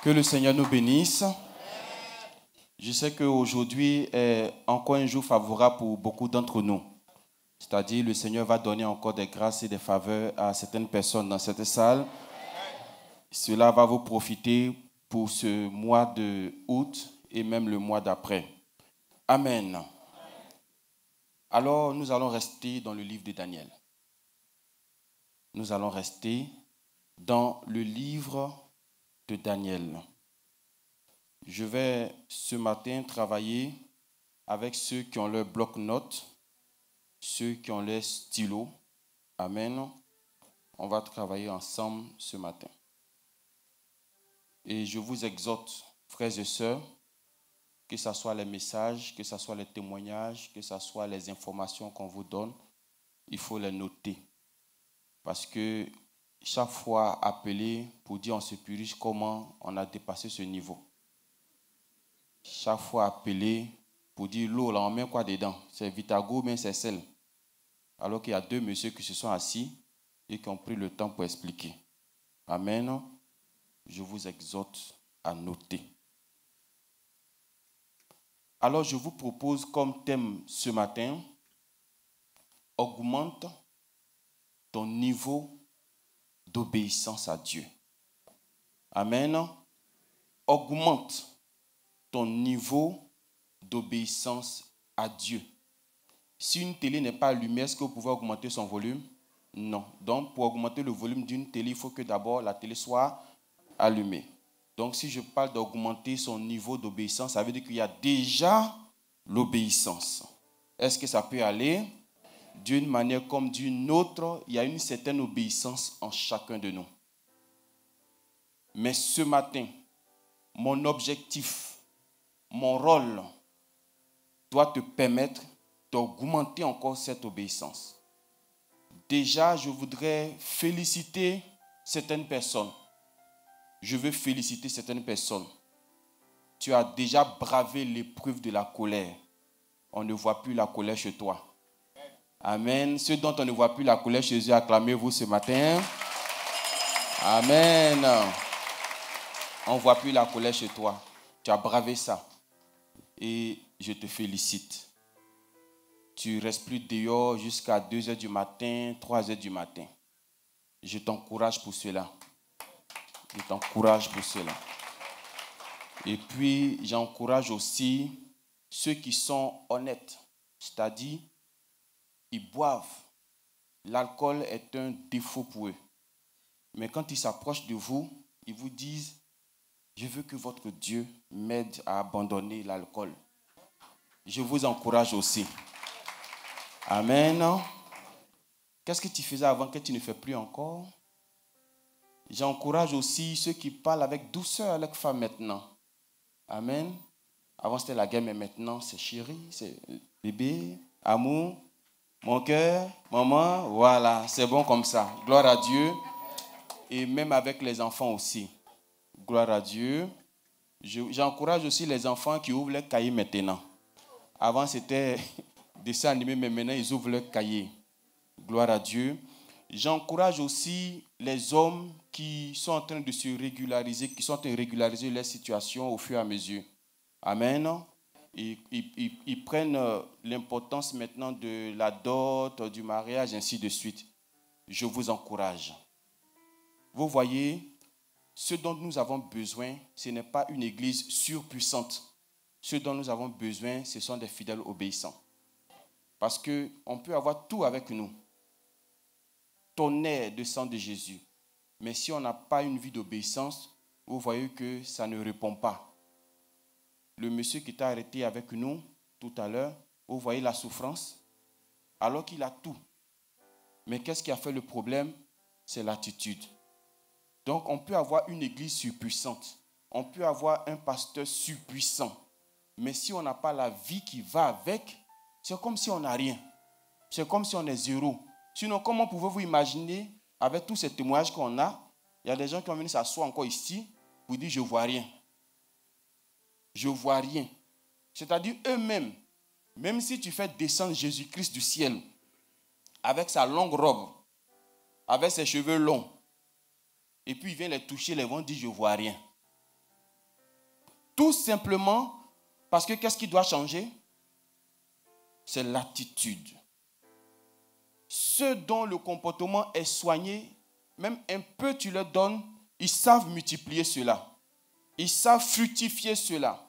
Que le Seigneur nous bénisse. Je sais qu'aujourd'hui est encore un jour favorable pour beaucoup d'entre nous. C'est-à-dire, le Seigneur va donner encore des grâces et des faveurs à certaines personnes dans cette salle. Cela va vous profiter pour ce mois de août et même le mois d'après. Amen. Alors, nous allons rester dans le livre de Daniel. Nous allons rester dans le livre de Daniel. Je vais ce matin travailler avec ceux qui ont leur bloc-notes, ceux qui ont leur stylo. Amen. On va travailler ensemble ce matin. Et je vous exhorte, frères et sœurs, que ce soit les messages, que ce soit les témoignages, que ce soit les informations qu'on vous donne, il faut les noter. Parce que chaque fois appelé pour dire on se purge, comment on a dépassé ce niveau. Chaque fois appelé pour dire l'eau, là, on met quoi dedans? C'est Vitago ou bien c'est sel? Alors qu'il y a deux messieurs qui se sont assis et qui ont pris le temps pour expliquer. Amen. Je vous exhorte à noter. Alors, je vous propose comme thème ce matin, augmente ton niveau d'obéissance à Dieu. Amen. Augmente ton niveau d'obéissance à Dieu. Si une télé n'est pas allumée, est-ce que vous pouvez augmenter son volume? Non. Donc, pour augmenter le volume d'une télé, il faut que d'abord la télé soit allumée. Donc, si je parle d'augmenter son niveau d'obéissance, ça veut dire qu'il y a déjà l'obéissance. Est-ce que ça peut aller? D'une manière comme d'une autre, il y a une certaine obéissance en chacun de nous. Mais ce matin, mon objectif, mon rôle doit te permettre d'augmenter encore cette obéissance. Déjà, je voudrais féliciter certaines personnes. Je veux féliciter certaines personnes. Tu as déjà bravé l'épreuve de la colère. On ne voit plus la colère chez toi. Amen. Ceux dont on ne voit plus la colère chez eux, acclamez-vous ce matin. Amen. On ne voit plus la colère chez toi. Tu as bravé ça. Et je te félicite. Tu ne restes plus dehors jusqu'à 2h du matin, 3h du matin. Je t'encourage pour cela. Je t'encourage pour cela. Et puis, j'encourage aussi ceux qui sont honnêtes. C'est-à-dire, ils boivent. L'alcool est un défaut pour eux. Mais quand ils s'approchent de vous, ils vous disent, je veux que votre Dieu m'aide à abandonner l'alcool. Je vous encourage aussi. Amen. Qu'est-ce que tu faisais avant que tu ne fais plus encore? J'encourage aussi ceux qui parlent avec douceur avec femme maintenant. Amen. Avant c'était la guerre, mais maintenant c'est chérie, c'est bébé, amour, mon cœur, maman. Voilà, c'est bon comme ça. Gloire à Dieu. Et même avec les enfants aussi. Gloire à Dieu. J'encourage aussi les enfants qui ouvrent leurs cahiers maintenant. Avant c'était dessin animé, mais maintenant ils ouvrent leurs cahiers. Gloire à Dieu. J'encourage aussi les hommes qui sont en train de se régulariser, qui sont en train de régulariser leur situation au fur et à mesure. Amen. Ils prennent l'importance maintenant de la dot, du mariage, ainsi de suite. Je vous encourage. Vous voyez, ce dont nous avons besoin, ce n'est pas une église surpuissante. Ce dont nous avons besoin, ce sont des fidèles obéissants. Parce qu'on peut avoir tout avec nous. Tonnerre de sang de Jésus. Mais si on n'a pas une vie d'obéissance, vous voyez que ça ne répond pas. Le monsieur qui t'a arrêté avec nous tout à l'heure, vous voyez la souffrance, alors qu'il a tout. Mais qu'est-ce qui a fait le problème? C'est l'attitude. Donc on peut avoir une église surpuissante, on peut avoir un pasteur surpuissant, mais si on n'a pas la vie qui va avec, c'est comme si on n'a rien. C'est comme si on est zéro. Sinon, comment pouvez-vous imaginer, avec tous ces témoignages qu'on a, il y a des gens qui ont venu s'asseoir encore ici pour dire « je ne vois rien ». Je ne vois rien. C'est-à-dire eux-mêmes, même si tu fais descendre Jésus-Christ du ciel, avec sa longue robe, avec ses cheveux longs, et puis il vient les toucher, ils vont dire « je ne vois rien ». Tout simplement parce que qu'est-ce qui doit changer? C'est l'attitude. Ceux dont le comportement est soigné, même un peu tu leur donnes, ils savent multiplier cela. Ils savent fructifier cela.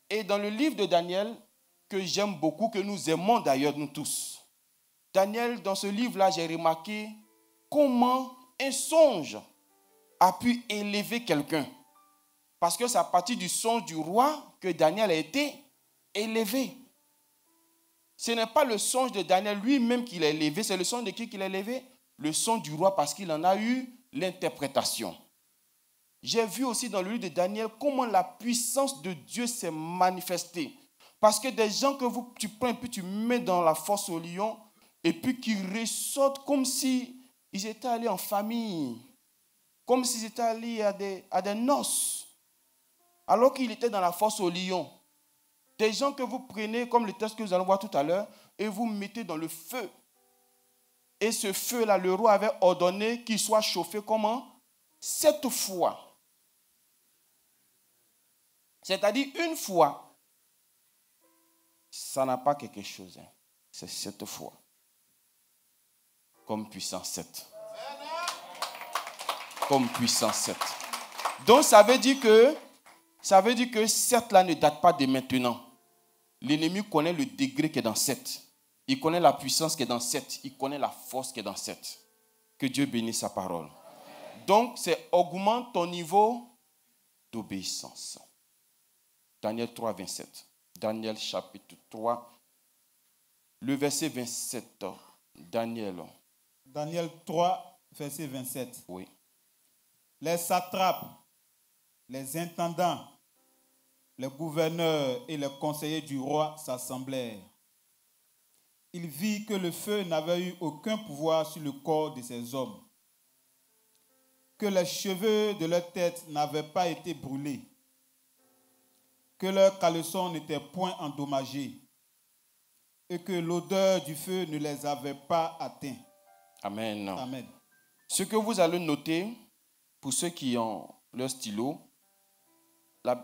Et dans le livre de Daniel, que j'aime beaucoup, que nous aimons d'ailleurs nous tous, Daniel, dans ce livre-là, j'ai remarqué comment un songe a pu élever quelqu'un. Parce que c'est à partir du songe du roi que Daniel a été élevé. Ce n'est pas le songe de Daniel lui-même qu'il a élevé, c'est le songe de qui qu'il a élevé? Le songe du roi, parce qu'il en a eu l'interprétation. J'ai vu aussi dans le livre de Daniel comment la puissance de Dieu s'est manifestée. Parce que des gens que tu prends et puis tu mets dans la fosse au lion, et puis qui ressortent comme si ils étaient allés en famille, comme s'ils étaient allés à des noces, alors qu'il était dans la fosse au lion. Des gens que vous prenez, comme le texte que nous allons voir tout à l'heure, et vous mettez dans le feu. Et ce feu-là, le roi avait ordonné qu'il soit chauffé comment? 7 fois. C'est-à-dire une fois. Ça n'a pas quelque chose. Hein. C'est 7 fois. Comme puissance 7. Comme puissance 7. Donc ça veut dire que 7 là ne date pas de maintenant. L'ennemi connaît le degré qui est dans 7. Il connaît la puissance qui est dans 7. Il connaît la force qui est dans 7. Que Dieu bénisse sa parole. Donc, c'est augmente ton niveau d'obéissance. Daniel 3, 27. Daniel chapitre 3, le verset 27. Daniel 3, verset 27. Oui. Les satrapes, les intendants, les gouverneurs et les conseillers du roi s'assemblèrent. Il vit que le feu n'avait eu aucun pouvoir sur le corps de ces hommes, que les cheveux de leur tête n'avaient pas été brûlés, que leurs caleçons n'étaient point endommagés, et que l'odeur du feu ne les avait pas atteints. Amen. Amen. Ce que vous allez noter, pour ceux qui ont leur stylo,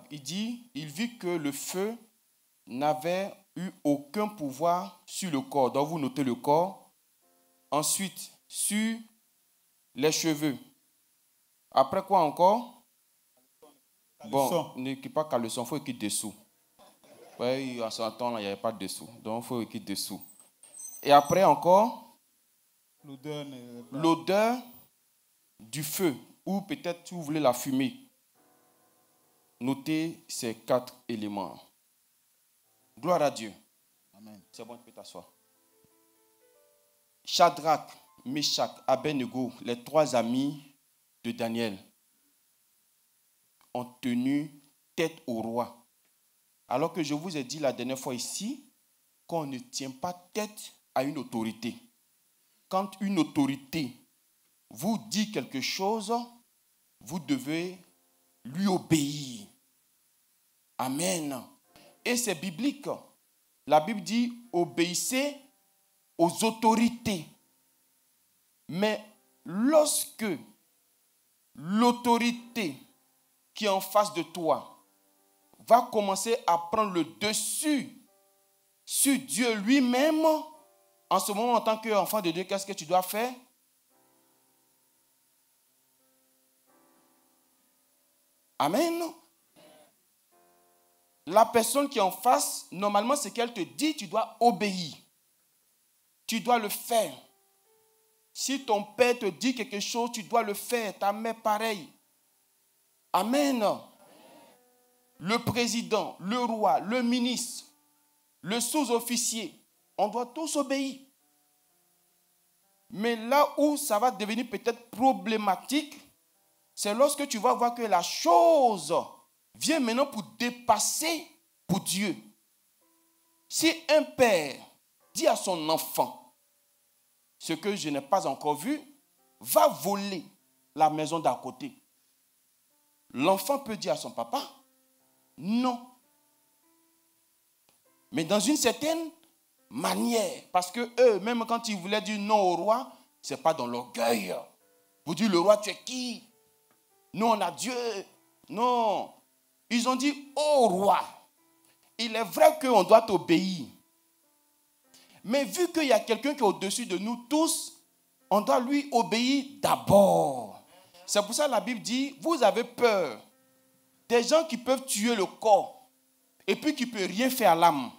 il dit, il vit que le feu n'avait eu aucun pouvoir sur le corps. Donc vous notez le corps. Ensuite, sur les cheveux. Après quoi encore? Bon, n'équipe pas caleçon, il faut écrire dessous. Oui, en ce temps-là, il n'y avait pas de dessous. Donc il faut écrire dessous. Et après encore? L'odeur du feu. Ou peut-être si vous voulez la fumée. Notez ces 4 éléments. Gloire à Dieu. Amen. C'est bon, tu peux t'asseoir. Shadrach, Meshach, Abednego, les 3 amis de Daniel, ont tenu tête au roi. Alors que je vous ai dit la dernière fois ici qu'on ne tient pas tête à une autorité. Quand une autorité vous dit quelque chose, vous devez lui obéir. Amen. Et c'est biblique. La Bible dit obéissez aux autorités. Mais lorsque l'autorité qui est en face de toi va commencer à prendre le dessus sur Dieu lui-même, en ce moment, en tant qu'enfant de Dieu, qu'est-ce que tu dois faire? Amen. La personne qui est en face, normalement, ce qu'elle te dit, tu dois obéir. Tu dois le faire. Si ton père te dit quelque chose, tu dois le faire. Ta mère, pareil. Amen. Le président, le roi, le ministre, le sous-officier, on doit tous obéir. Mais là où ça va devenir peut-être problématique, c'est lorsque tu vas voir que la chose vient maintenant pour dépasser pour Dieu. Si un père dit à son enfant, ce que je n'ai pas encore vu, va voler la maison d'à côté. L'enfant peut dire à son papa, non. Mais dans une certaine manière, parce que eux, même quand ils voulaient dire non au roi, ce n'est pas dans l'orgueil. Vous dites, le roi, tu es qui? Nous, on a Dieu. Non. Ils ont dit, ô roi, il est vrai qu'on doit t'obéir. Mais vu qu'il y a quelqu'un qui est au-dessus de nous tous, on doit lui obéir d'abord. C'est pour ça que la Bible dit, vous avez peur des gens qui peuvent tuer le corps et puis qui ne peuvent rien faire à l'âme.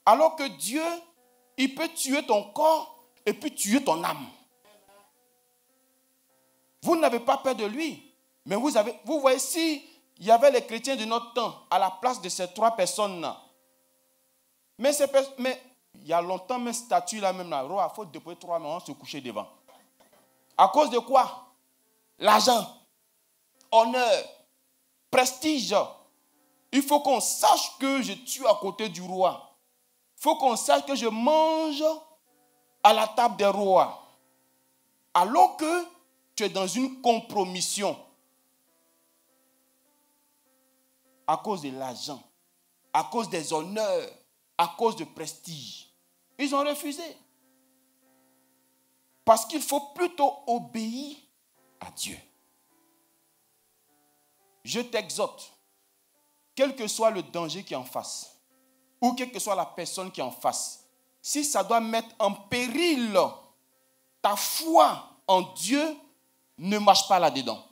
Alors que Dieu, il peut tuer ton corps et puis tuer ton âme. Vous n'avez pas peur de lui. Mais vous voyez, si il y avait les chrétiens de notre temps à la place de ces 3 personnes-là. Mais il y a longtemps, mes statues là même là, il faut déposer 3 mais on se coucher devant. À cause de quoi? L'argent, honneur, prestige. Il faut qu'on sache que je tue à côté du roi. Il faut qu'on sache que je mange à la table des rois. Alors que tu es dans une compromission. À cause de l'argent, à cause des honneurs, à cause de prestige. Ils ont refusé. Parce qu'il faut plutôt obéir à Dieu. Je t'exhorte, quel que soit le danger qui est en face, ou quelle que soit la personne qui est en face, si ça doit mettre en péril ta foi en Dieu, ne marche pas là-dedans.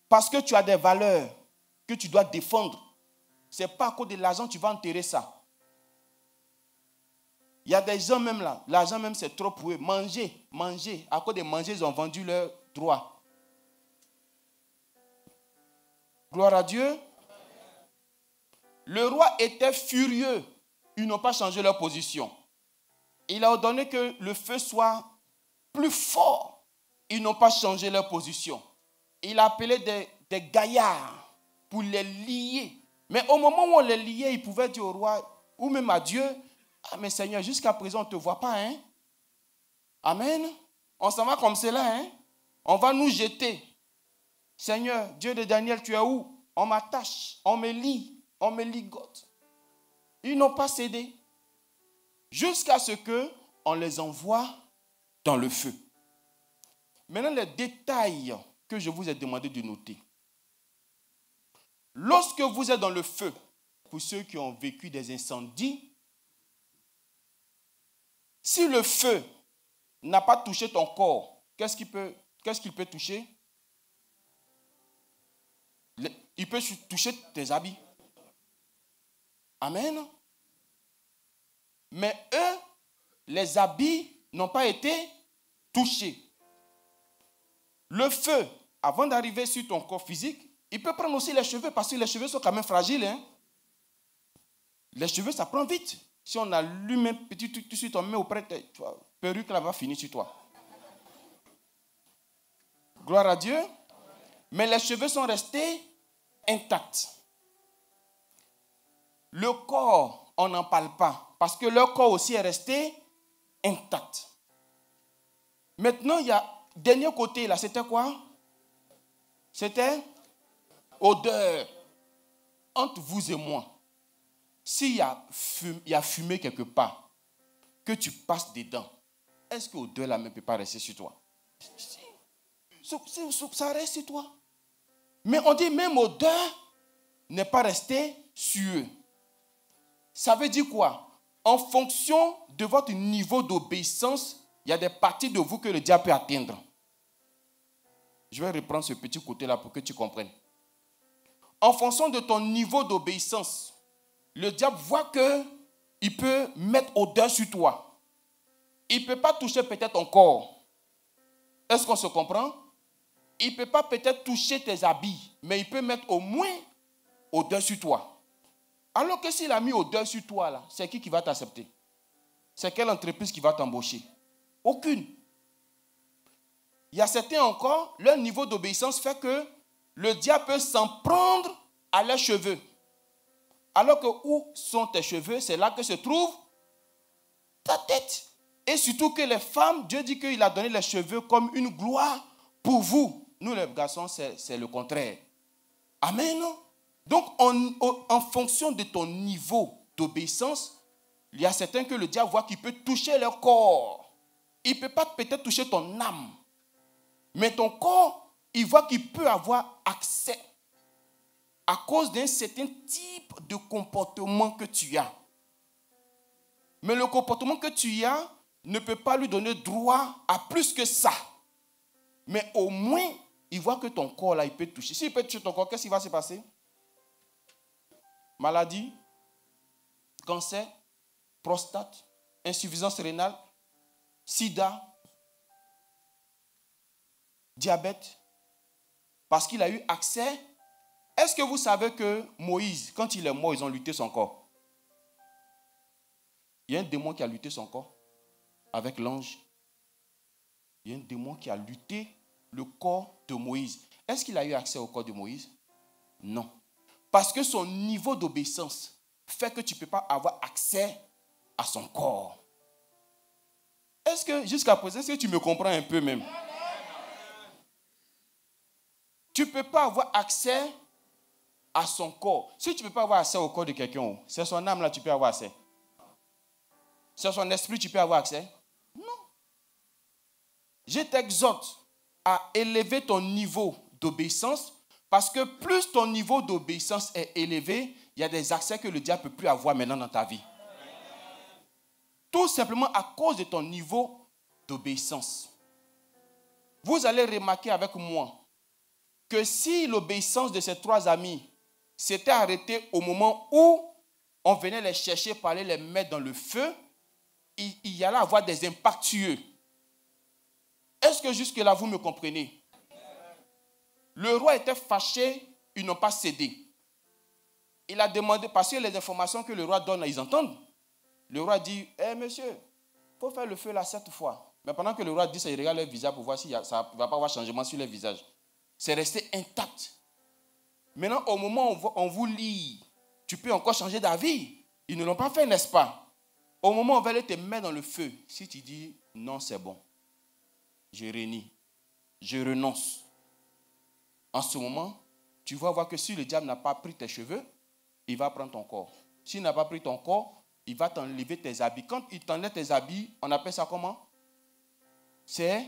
Parce que tu as des valeurs que tu dois défendre. Ce n'est pas à cause de l'argent que tu vas enterrer ça. Il y a des gens même là, l'argent même c'est trop pour eux. Manger. À cause de manger, ils ont vendu leurs droits. Gloire à Dieu. Le roi était furieux. Ils n'ont pas changé leur position. Il a ordonné que le feu soit plus fort. Ils n'ont pas changé leur position. Il a appelé des gaillards pour les lier. Mais au moment où on les liait, il pouvait dire au roi ou même à Dieu, ah mais Seigneur, jusqu'à présent on ne te voit pas, hein? Amen. On s'en va comme cela, hein? On va nous jeter. Seigneur, Dieu de Daniel, tu es où? On m'attache, on me lie, on me ligote. Ils n'ont pas cédé. Jusqu'à ce qu'on les envoie dans le feu. Maintenant, les détails que je vous ai demandé de noter. Lorsque vous êtes dans le feu, pour ceux qui ont vécu des incendies, si le feu n'a pas touché ton corps, qu'est-ce qu'il peut toucher? Il peut toucher tes habits. Amen. Mais eux, les habits n'ont pas été touchés. Le feu, avant d'arriver sur ton corps physique, il peut prendre aussi les cheveux, parce que les cheveux sont quand même fragiles. Hein? Les cheveux, ça prend vite. Si on allume un petit truc, tout de suite, on met auprès de toi, perruque, là va finir sur toi. Gloire à Dieu. Mais les cheveux sont restés intacts. Le corps, on n'en parle pas, parce que leur corps aussi est resté intact. Maintenant, il y a dernier côté, là, c'était quoi? C'était odeur. Entre vous et moi, s'il y a fumé quelque part, que tu passes dedans, est-ce que l'odeur là ne peut pas rester sur toi? Ça reste sur toi. Mais on dit même odeur n'est pas restée sur eux. Ça veut dire quoi? En fonction de votre niveau d'obéissance, il y a des parties de vous que le diable peut atteindre. Je vais reprendre ce petit côté-là pour que tu comprennes. En fonction de ton niveau d'obéissance, le diable voit qu'il peut mettre odeur sur toi. Il ne peut pas toucher peut-être ton corps. Est-ce qu'on se comprend? Il ne peut pas peut-être toucher tes habits, mais il peut mettre au moins odeur sur toi. Alors que s'il a mis odeur sur toi, là, c'est qui va t'accepter? C'est quelle entreprise qui va t'embaucher? Aucune. Il y a certains encore, leur niveau d'obéissance fait que le diable peut s'en prendre à leurs cheveux. Alors que où sont tes cheveux? C'est là que se trouve ta tête. Et surtout que les femmes, Dieu dit qu'il a donné les cheveux comme une gloire pour vous. Nous les garçons, c'est le contraire. Amen. Donc, en fonction de ton niveau d'obéissance, il y a certains que le diable voit qu'il peut toucher leur corps. Il ne peut pas peut-être toucher ton âme. Mais ton corps, il voit qu'il peut avoir accès à cause d'un certain type de comportement que tu as. Mais le comportement que tu as ne peut pas lui donner droit à plus que ça. Mais au moins, il voit que ton corps, là, il peut toucher. S'il peut toucher ton corps, qu'est-ce qui va se passer? Maladie, cancer, prostate, insuffisance rénale, sida, diabète. Parce qu'il a eu accès. Est-ce que vous savez que Moïse, quand il est mort, ils ont lutté son corps? Il y a un démon qui a lutté son corps avec l'ange. Il y a un démon qui a lutté le corps de Moïse. Est-ce qu'il a eu accès au corps de Moïse? Non. Parce que son niveau d'obéissance fait que tu ne peux pas avoir accès à son corps. Est-ce que, jusqu'à présent, est-ce que tu me comprends un peu même? Tu ne peux pas avoir accès à son corps. Si tu ne peux pas avoir accès au corps de quelqu'un, c'est son âme là, tu peux avoir accès. C'est son esprit, tu peux avoir accès? Non. Je t'exhorte à élever ton niveau d'obéissance parce que plus ton niveau d'obéissance est élevé, il y a des accès que le diable ne peut plus avoir maintenant dans ta vie. Tout simplement à cause de ton niveau d'obéissance. Vous allez remarquer avec moi que si l'obéissance de ces trois amis s'était arrêtée au moment où on venait les chercher pour aller les mettre dans le feu, il y allait avoir des impactueux. Est-ce que jusque-là, vous me comprenez? Le roi était fâché, ils n'ont pas cédé. Il a demandé, parce que les informations que le roi donne, ils entendent. Le roi dit, monsieur, il faut faire le feu là 7 fois. Mais pendant que le roi dit ça, il regarde leur visage pour voir si ça ne va pas avoir changement sur leur visage. C'est resté intact. Maintenant, au moment où on vous lit, tu peux encore changer d'avis. Ils ne l'ont pas fait, n'est-ce pas? Au moment où on va aller te mettre dans le feu, si tu dis, non, c'est bon, je renie, je renonce. En ce moment, tu vas voir que si le diable n'a pas pris tes cheveux, il va prendre ton corps. S'il n'a pas pris ton corps, il va t'enlever tes habits. Quand il t'enlève tes habits, on appelle ça comment? C'est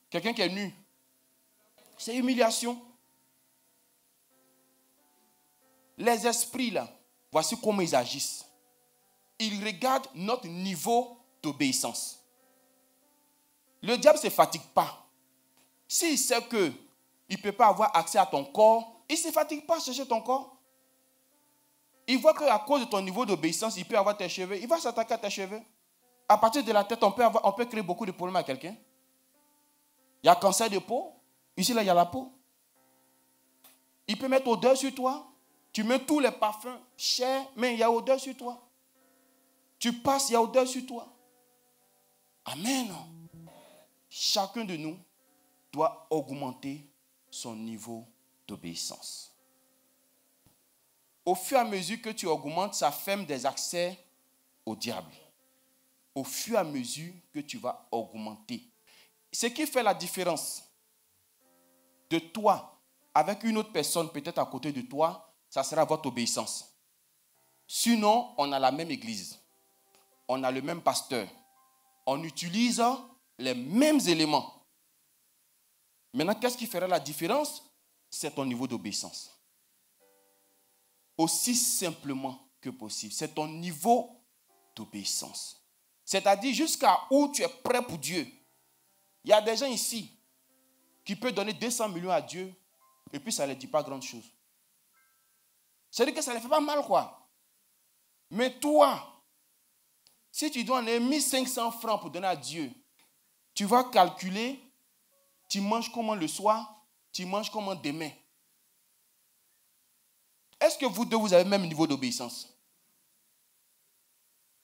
quelqu'un qui est nu. C'est humiliation. Les esprits là, voici comment ils agissent. Ils regardent notre niveau d'obéissance. Le diable ne se fatigue pas. S'il sait qu'il ne peut pas avoir accès à ton corps, il ne se fatigue pas à chercher ton corps. Il voit qu'à cause de ton niveau d'obéissance, il peut avoir tes cheveux. Il va s'attaquer à tes cheveux. À partir de la tête, on peut créer beaucoup de problèmes à quelqu'un. Il y a cancer de peau. Ici, là, il y a la peau. Il peut mettre odeur sur toi. Tu mets tous les parfums chers, mais il y a odeur sur toi. Tu passes, il y a odeur sur toi. Amen. Chacun de nous doit augmenter son niveau d'obéissance. Au fur et à mesure que tu augmentes, ça ferme des accès au diable. Au fur et à mesure que tu vas augmenter. Ce qui fait la différence de toi avec une autre personne, peut-être à côté de toi, ça sera votre obéissance. Sinon, on a la même église. On a le même pasteur. On utilise les mêmes éléments. Maintenant, qu'est-ce qui fera la différence? C'est ton niveau d'obéissance. Aussi simplement que possible. C'est ton niveau d'obéissance. C'est-à-dire jusqu'à où tu es prêt pour Dieu. Il y a des gens ici qui peuvent donner 200 millions à Dieu et puis ça ne leur dit pas grand-chose. C'est-à-dire que ça ne les fait pas mal, quoi. Mais toi, si tu dois donner 1500 francs pour donner à Dieu, tu vas calculer, tu manges comment le soir, tu manges comment demain. Est-ce que vous deux, vous avez le même niveau d'obéissance?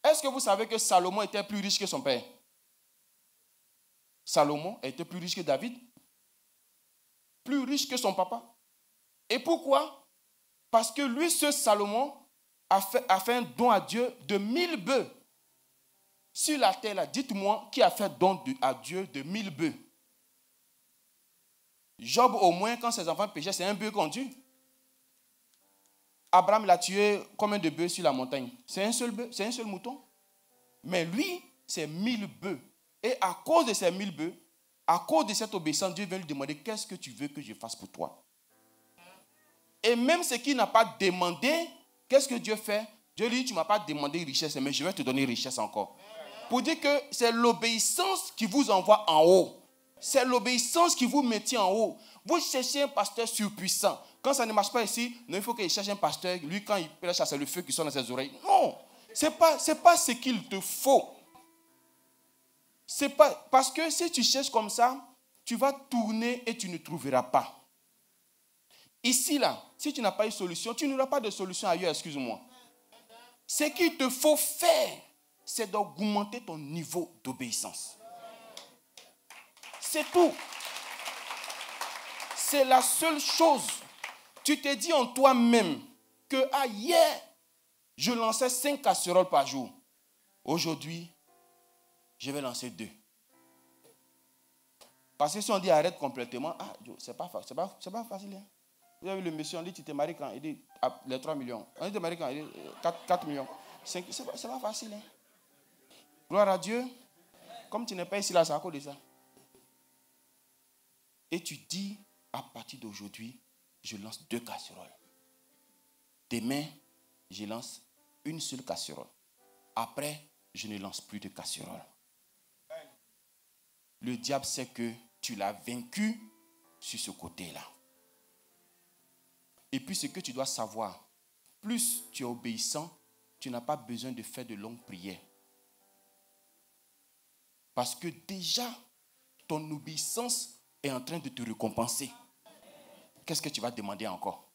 Est-ce que vous savez que Salomon était plus riche que son père? Salomon était plus riche que David? Plus riche que son papa? Et pourquoi? Parce que lui, ce Salomon, a fait un don à Dieu de 1000 bœufs. Sur la terre, là, dites-moi qui a fait don à Dieu de 1000 bœufs. Job, au moins, quand ses enfants péchaient, c'est un bœuf qu'on tue. Abraham, il a tué combien de bœufs sur la montagne? C'est un seul bœuf, c'est un seul mouton. Mais lui, c'est 1000 bœufs. Et à cause de ces 1000 bœufs, À cause de cette obéissance, Dieu vient lui demander qu'est-ce que tu veux que je fasse pour toi. Et même ce qu'il n'a pas demandé, qu'est-ce que Dieu fait? Dieu lui dit, tu ne m'as pas demandé richesse, mais je vais te donner richesse encore. Pour dire que c'est l'obéissance qui vous envoie en haut. C'est l'obéissance qui vous maintient en haut. Vous cherchez un pasteur surpuissant. Quand ça ne marche pas ici, non, il faut qu'il cherche un pasteur. Lui, quand il prêche, c'est le feu qui sort dans ses oreilles. Non, ce n'est pas ce qu'il te faut. C'est pas, parce que si tu cherches comme ça, tu vas tourner et tu ne trouveras pas. Ici, là, si tu n'as pas eu de solution, tu n'auras pas de solution ailleurs, excuse-moi. Ce qu'il te faut faire, c'est d'augmenter ton niveau d'obéissance. C'est tout. C'est la seule chose. Tu te dis en toi-même que hier, je lançais 5 casseroles par jour. Aujourd'hui, je vais lancer 2. Parce que si on dit arrête complètement, c'est pas facile. Hein? Vous avez le monsieur, on dit tu te maries quand? Il dit les 3 millions. On dit tu te maries quand? Il dit 4 millions. 5, c'est pas facile. Hein? Gloire à Dieu. Comme tu n'es pas ici là, c'est à cause de ça. Et tu dis, à partir d'aujourd'hui, je lance 2 casseroles. Demain, je lance une seule casserole. Après, je ne lance plus de casserole. Le diable sait que tu l'as vaincu sur ce côté-là. Et puis ce que tu dois savoir, plus tu es obéissant, tu n'as pas besoin de faire de longues prières. Parce que déjà, ton obéissance est en train de te récompenser. Qu'est-ce que tu vas demander encore?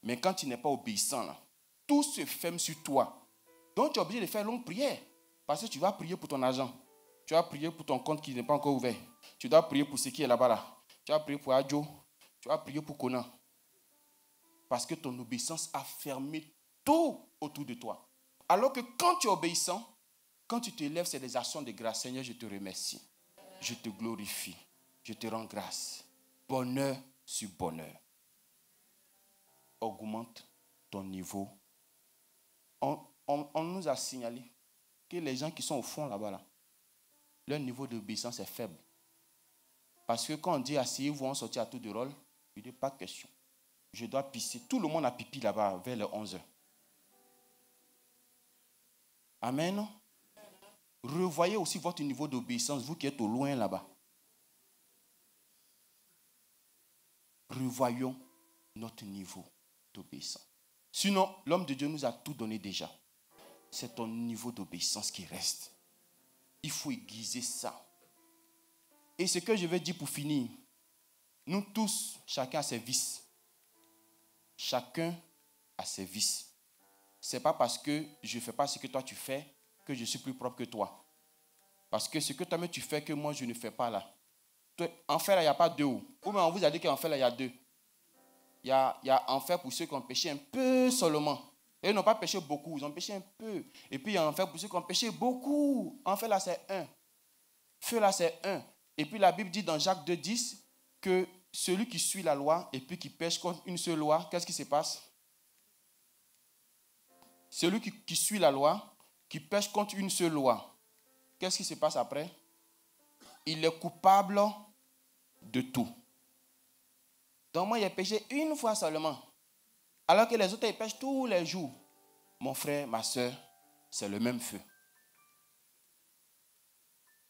Mais quand tu n'es pas obéissant, là, tout se ferme sur toi. Donc tu es obligé de faire longue prière. Parce que tu vas prier pour ton argent. Tu vas prier pour ton compte qui n'est pas encore ouvert. Tu dois prier pour ce qui est là-bas. Là. Tu vas prier pour Adjo. Tu vas prier pour Conan. Parce que ton obéissance a fermé tout autour de toi. Alors que quand tu es obéissant, quand tu te lèves, c'est des actions de grâce. Seigneur, je te remercie. Je te glorifie. Je te rends grâce. Bonheur sur bonheur. Augmente ton niveau. On nous a signalé que les gens qui sont au fond là-bas, là, leur niveau d'obéissance est faible. Parce que quand on dit asseyez-vous, on sortit à tour de rôle, il n'y a pas de question. Je dois pisser. Tout le monde a pipi là-bas vers les 11h. Amen. Revoyez aussi votre niveau d'obéissance, vous qui êtes au loin là-bas. Revoyons notre niveau d'obéissance. Sinon, l'homme de Dieu nous a tout donné déjà. C'est ton niveau d'obéissance qui reste. Il faut aiguiser ça. Et ce que je vais dire pour finir, nous tous, chacun a ses vices. Chacun a ses vices. Ce n'est pas parce que je ne fais pas ce que toi tu fais que je suis plus propre que toi. Parce que ce que toi tu fais que moi je ne fais pas là. Enfer là, il n'y a pas 2. Ou bien on vous a dit qu'enfer là, il y a 2. Il y a enfer pour ceux qui ont péché un peu seulement. Et ils n'ont pas péché beaucoup, ils ont péché un peu. Et puis il y a enfer pour ceux qui ont péché beaucoup. Enfer là, c'est 1. Feu là, c'est 1. Et puis la Bible dit dans Jacques 2,10 que celui qui suit la loi et puis qui pêche contre une seule loi, qu'est-ce qui se passe? Celui qui suit la loi, qui pêche contre une seule loi, qu'est-ce qui se passe après? Il est coupable de tout. Donc moi, j'ai péché une fois seulement. Alors que les autres, ils pêchent tous les jours. Mon frère, ma soeur, c'est le même feu.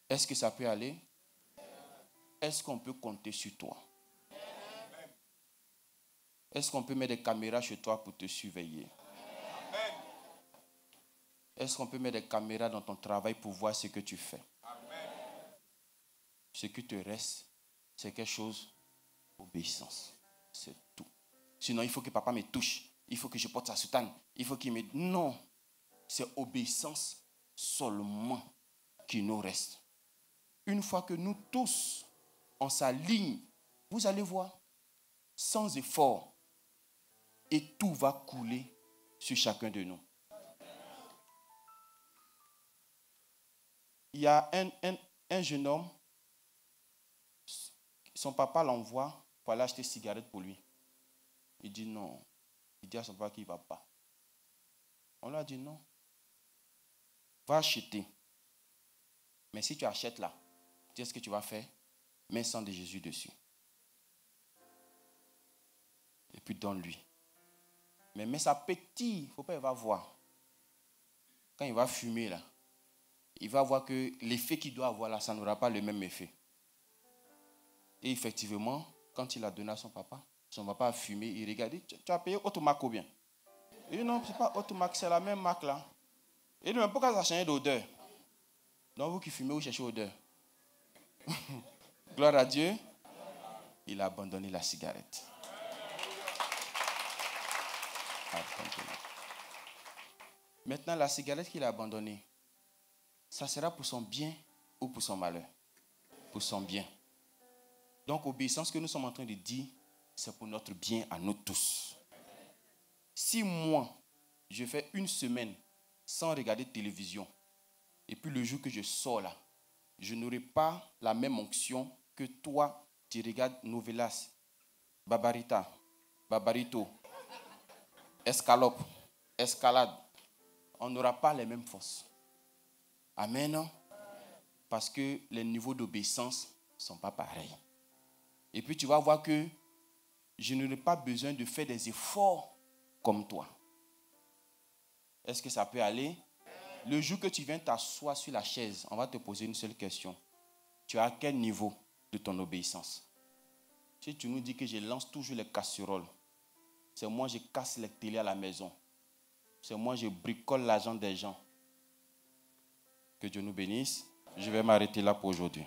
Est-ce que ça peut aller? Est-ce qu'on peut compter sur toi? Est-ce qu'on peut mettre des caméras chez toi pour te surveiller? Est-ce qu'on peut mettre des caméras dans ton travail pour voir ce que tu fais? Ce qui te reste, c'est quelque chose d'obéissance. C'est tout. Sinon, il faut que papa me touche. Il faut que je porte sa soutane. Il faut qu'il me... Non. C'est obéissance seulement qui nous reste. Une fois que nous tous, on s'aligne, vous allez voir, sans effort, et tout va couler sur chacun de nous. Il y a un jeune homme, son papa l'envoie pour aller acheter des cigarettes pour lui. Il dit non. Il dit à son papa qu'il ne va pas. On lui a dit non. Va acheter. Mais si tu achètes là, qu'est-ce que tu vas faire? mets le sang de Jésus dessus. Et puis donne-lui. Mais mets ça petit, il ne faut pas qu'il va voir. Quand il va fumer là, il va voir que l'effet qu'il doit avoir là, ça n'aura pas le même effet. Et effectivement, quand il a donné à son papa a fumé, il regarde, il dit, tu as payé Automac ou bien? Il dit, non, ce n'est pas Automac, c'est la même marque là. Il dit, mais pourquoi ça a changé d'odeur? Donc vous qui fumez, vous cherchez odeur. Gloire à Dieu. Il a abandonné la cigarette. Maintenant, la cigarette qu'il a abandonnée, ça sera pour son bien ou pour son malheur? Pour son bien. Donc, obéissance que nous sommes en train de dire, c'est pour notre bien à nous tous. Si moi, je fais une semaine sans regarder de télévision, et puis le jour que je sors là, je n'aurai pas la même onction que toi, tu regardes Novelas, Barbarita, Barbarito, Escalope, Escalade. On n'aura pas les mêmes forces. Amen. Parce que les niveaux d'obéissance ne sont pas pareils. Et puis tu vas voir que je n'aurai pas besoin de faire des efforts comme toi. Est-ce que ça peut aller? Le jour que tu viens t'asseoir sur la chaise, on va te poser une seule question. Tu as à quel niveau de ton obéissance? Si tu nous dis que je lance toujours les casseroles, c'est moi je casse les télés à la maison, c'est moi je bricole l'argent des gens. Que Dieu nous bénisse. Je vais m'arrêter là pour aujourd'hui.